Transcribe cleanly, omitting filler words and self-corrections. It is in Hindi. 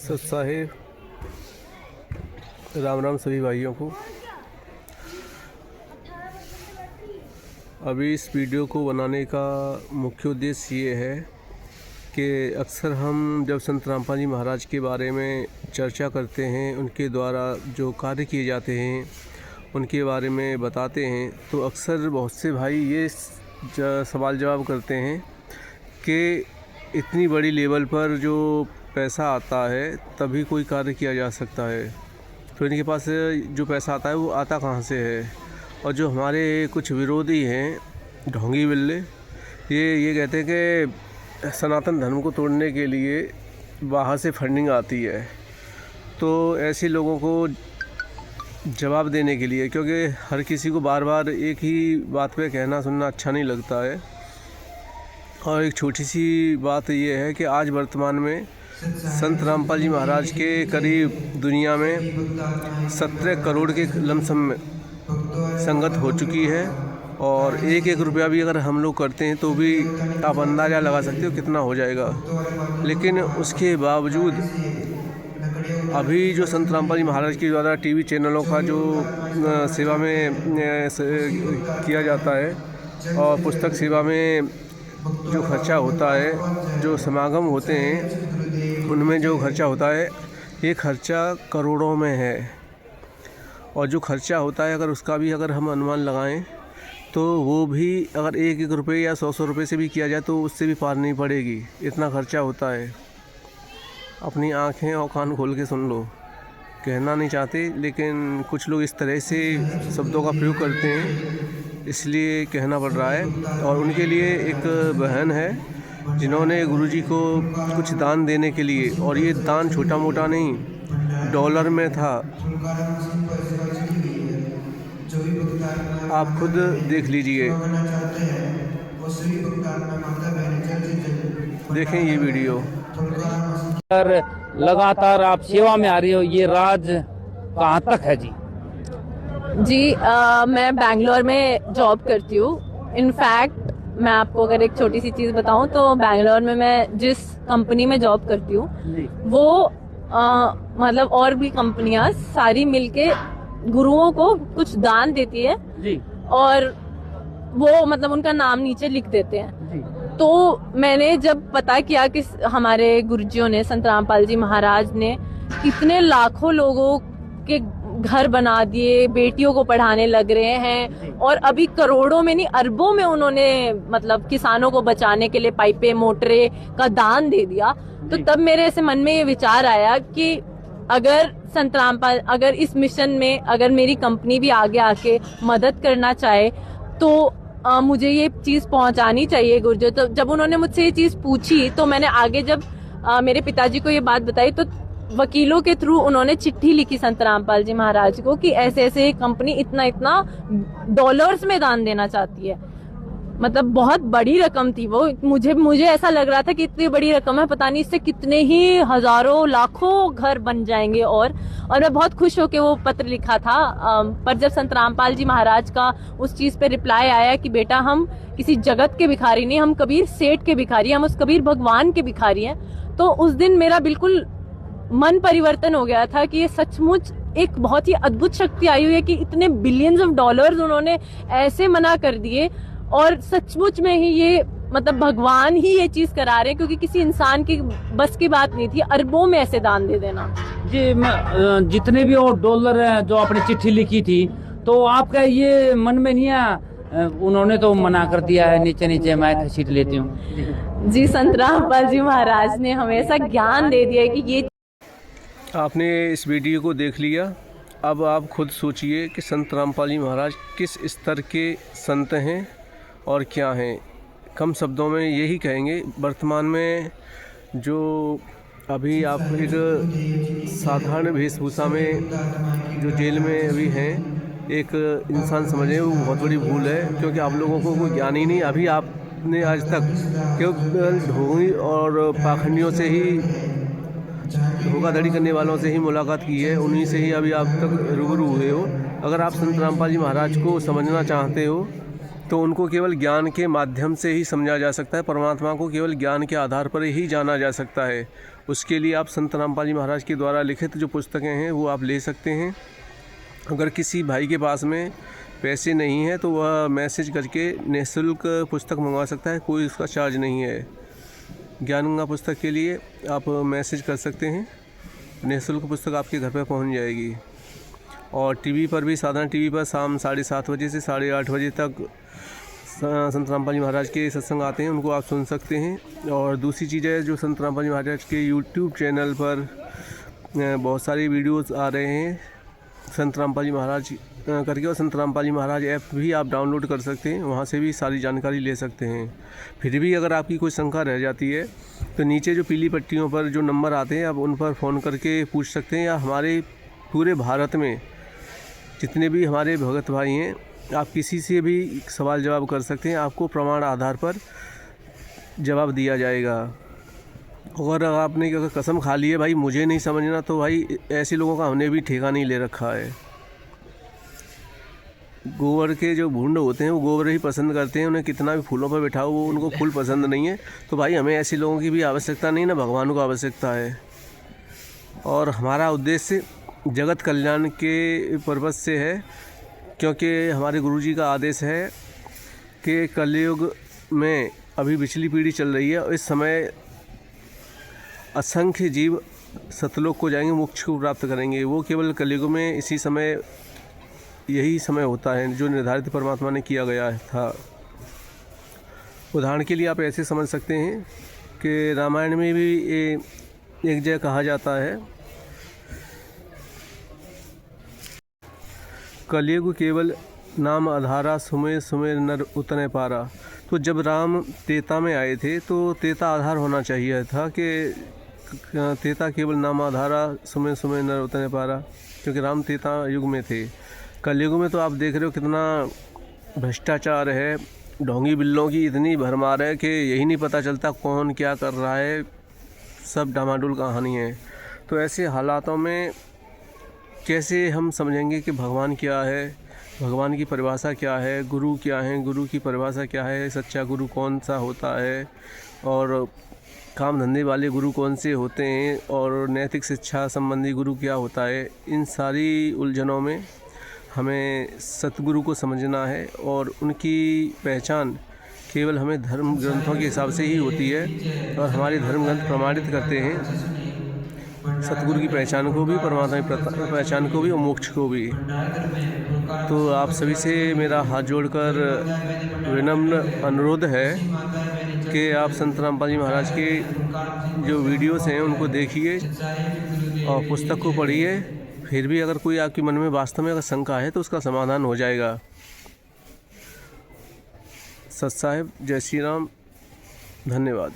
सत साहेब, राम राम सभी भाइयों को। अभी इस वीडियो को बनाने का मुख्य उद्देश्य ये है कि अक्सर हम जब संत रामपाल जी महाराज के बारे में चर्चा करते हैं, उनके द्वारा जो कार्य किए जाते हैं उनके बारे में बताते हैं, तो अक्सर बहुत से भाई ये सवाल जवाब करते हैं कि इतनी बड़ी लेवल पर जो पैसा आता है तभी कोई कार्य किया जा सकता है, तो इनके पास जो पैसा आता है वो आता कहाँ से है। और जो हमारे कुछ विरोधी हैं ढोंगी बिल्ले, ये कहते हैं कि सनातन धर्म को तोड़ने के लिए बाहर से फंडिंग आती है। तो ऐसे लोगों को जवाब देने के लिए, क्योंकि हर किसी को बार बार एक ही बात पे कहना सुनना अच्छा नहीं लगता है, और एक छोटी सी बात ये है कि आज वर्तमान में संत रामपाल जी महाराज के करीब दुनिया में 17 करोड़ के लमसम में संगत हो चुकी है, और एक एक रुपया भी अगर हम लोग करते हैं तो भी आप अंदाज़ा लगा सकते हो कितना हो जाएगा। लेकिन उसके बावजूद अभी जो संत रामपाल जी महाराज के द्वारा टीवी चैनलों का जो सेवा में किया जाता है और पुस्तक सेवा में जो खर्चा होता है, जो समागम होते हैं उनमें जो खर्चा होता है, ये खर्चा करोड़ों में है। और जो खर्चा होता है अगर हम अनुमान लगाएं तो वो भी अगर एक एक रुपये या 100 रुपये से भी किया जाए तो उससे भी पार नहीं पड़ेगी, इतना खर्चा होता है। अपनी आँखें और कान खोल के सुन लो। कहना नहीं चाहते, लेकिन कुछ लोग इस तरह से शब्दों का प्रयोग करते हैं, इसलिए कहना पड़ रहा है। और उनके लिए एक बहन है जिन्होंने गुरुजी को कुछ दान देने के लिए, और ये दान छोटा मोटा नहीं, डॉलर में था। आप खुद देख लीजिए, देखें ये वीडियो। लगातार आप सेवा में आ रही हो, ये राज कहाँ तक है जी? जी मैं बैंगलोर में जॉब करती हूँ। इनफैक्ट मैं आपको अगर एक छोटी सी चीज बताऊं तो बैंगलोर में मैं जिस कंपनी में जॉब करती हूँ वो मतलब और भी कंपनियां सारी मिलके गुरुओं को कुछ दान देती है जी, और वो मतलब उनका नाम नीचे लिख देते हैं जी। तो मैंने जब पता किया कि हमारे गुरुजियों ने, संत रामपाल जी महाराज ने कितने लाखों लोगों के घर बना दिए, बेटियों को पढ़ाने लग रहे हैं, और अभी करोड़ों में नहीं अरबों में उन्होंने मतलब किसानों को बचाने के लिए पाइपें मोटरे का दान दे दिया, तो तब मेरे ऐसे मन में ये विचार आया कि अगर संत रामपाल, अगर इस मिशन में अगर मेरी कंपनी भी आगे आके मदद करना चाहे तो मुझे ये चीज पहुंचानी चाहिए गुरुजी। तो जब उन्होंने मुझसे ये चीज पूछी तो मैंने आगे जब मेरे पिताजी को ये बात बताई तो वकीलों के थ्रू उन्होंने चिट्ठी लिखी संत रामपाल जी महाराज को कि ऐसे ऐसे कंपनी इतना इतना डॉलर्स में दान देना चाहती है। मतलब बहुत बड़ी रकम थी वो। मुझे ऐसा लग रहा था कि इतनी बड़ी रकम है, पता नहीं इससे कितने ही हजारों लाखों घर बन जाएंगे। और मैं बहुत खुश होकर वो पत्र लिखा था। पर जब संत रामपाल जी महाराज का उस चीज पे रिप्लाई आया कि बेटा हम किसी जगत के भिखारी नहीं, हम कबीर सेठ के भिखारी, हम उस कबीर भगवान के भिखारी हैं, तो उस दिन मेरा बिल्कुल मन परिवर्तन हो गया था कि ये सचमुच एक बहुत ही अद्भुत शक्ति आई हुई है कि इतने बिलियंस ऑफ डॉलर्स उन्होंने ऐसे मना कर दिए, और सचमुच में ही ये मतलब भगवान ही ये चीज करा रहे हैं, क्योंकि किसी इंसान की बस की बात नहीं थी अरबों में ऐसे दान दे देना जी। जितने भी वो डॉलर हैं जो आपने चिट्ठी लिखी थी, तो आपका ये मन में नहीं आया? उन्होंने तो मना कर दिया है, नीचे नीचे मैं सीट लेती हूँ जी। संत रामपाल जी महाराज ने हमें ऐसा ज्ञान दे दिया है कि ये। आपने इस वीडियो को देख लिया, अब आप खुद सोचिए कि संत रामपाल जी महाराज किस स्तर के संत हैं और क्या हैं। कम शब्दों में यही कहेंगे, वर्तमान में जो अभी आप एक साधारण वेशभूषा में जो जेल में अभी हैं एक इंसान समझें, वो बहुत बड़ी भूल है, क्योंकि आप लोगों को कोई ज्ञान ही नहीं। अभी आपने आज तक केवल ढोंगी और पाखंडियों से ही, धोखाधड़ी करने वालों से ही मुलाकात की है, उन्हीं से ही अभी आप तक रूबरू हुए हो। अगर आप संत रामपाल जी महाराज को समझना चाहते हो तो उनको केवल ज्ञान के माध्यम से ही समझा जा सकता है। परमात्मा को केवल ज्ञान के आधार पर ही जाना जा सकता है। उसके लिए आप संत रामपाल जी महाराज के द्वारा लिखित जो पुस्तकें हैं वो आप ले सकते हैं। अगर किसी भाई के पास में पैसे नहीं है तो वह मैसेज करके निःशुल्क पुस्तक मंगवा सकता है, कोई उसका चार्ज नहीं है। ज्ञान गंगा पुस्तक के लिए आप मैसेज कर सकते हैं, निःशुल्क पुस्तक आपके घर पर पहुंच जाएगी। और टीवी पर भी, साधारण टीवी पर शाम 7:30 बजे से 8:30 बजे तक संत रामपाल जी महाराज के सत्संग आते हैं, उनको आप सुन सकते हैं। और दूसरी चीज़ है, जो संत रामपाल जी महाराज के यूट्यूब चैनल पर बहुत सारी वीडियोस आ रहे हैं संत रामपाल जी महाराज करके, और संत रामपाल जी महाराज ऐप भी आप डाउनलोड कर सकते हैं, वहाँ से भी सारी जानकारी ले सकते हैं। फिर भी अगर आपकी कोई शंका रह जाती है तो नीचे जो पीली पट्टियों पर जो नंबर आते हैं आप उन पर फ़ोन करके पूछ सकते हैं, या हमारे पूरे भारत में जितने भी हमारे भगत भाई हैं आप किसी से भी सवाल जवाब कर सकते हैं, आपको प्रमाण आधार पर जवाब दिया जाएगा। और अगर आपने अगर कसम खा ली है भाई मुझे नहीं समझना, तो भाई ऐसे लोगों का हमने भी ठेका नहीं ले रखा है। गोबर के जो भूंड होते हैं वो गोबर ही पसंद करते हैं, उन्हें कितना भी फूलों पर बैठाओ वो उनको फूल पसंद नहीं है। तो भाई हमें ऐसे लोगों की भी आवश्यकता नहीं ना, भगवान को आवश्यकता है। और हमारा उद्देश्य जगत कल्याण के पर्पज़ से है, क्योंकि हमारे गुरुजी का आदेश है कि कलयुग में अभी पिछली पीढ़ी चल रही है और इस समय असंख्य जीव सतलोक को जाएंगे, मोक्ष को प्राप्त करेंगे। वो केवल कलयुग में इसी समय, यही समय होता है जो निर्धारित परमात्मा ने किया गया था। उदाहरण के लिए आप ऐसे समझ सकते हैं कि रामायण में भी एक जगह कहा जाता है, कलयुग केवल नाम आधारा, सुमेर सुमेर नर उतने पारा। तो जब राम त्रेता में आए थे तो त्रेता आधार होना चाहिए था कि त्रेता केवल नाम आधारा, सुमेर सुमेर नर उतने पारा, क्योंकि राम त्रेता युग में थे। कलयुग में तो आप देख रहे हो कितना भ्रष्टाचार है, ढोंगी बिल्लों की इतनी भरमार है कि यही नहीं पता चलता कौन क्या कर रहा है, सब डामाडोल कहानी है। तो ऐसे हालातों में कैसे हम समझेंगे कि भगवान क्या है, भगवान की परिभाषा क्या है, गुरु क्या है, गुरु की परिभाषा क्या है, सच्चा गुरु कौन सा होता है, और काम धंधे वाले गुरु कौन से होते हैं, और नैतिक शिक्षा संबंधी गुरु क्या होता है। इन सारी उलझनों में हमें सतगुरु को समझना है, और उनकी पहचान केवल हमें धर्म ग्रंथों के हिसाब से ही होती है, और हमारे धर्म ग्रंथ प्रमाणित करते हैं सतगुरु की पहचान को भी, परमात्मा की पहचान को भी और मोक्ष को भी। तो आप सभी से मेरा हाथ जोड़कर विनम्र अनुरोध है कि आप संत रामपाल जी महाराज के जो वीडियोस हैं उनको देखिए और पुस्तक को पढ़िए। फिर भी अगर कोई आपके मन में वास्तव में अगर शंका है तो उसका समाधान हो जाएगा। सत साहिब, जय श्री राम, धन्यवाद।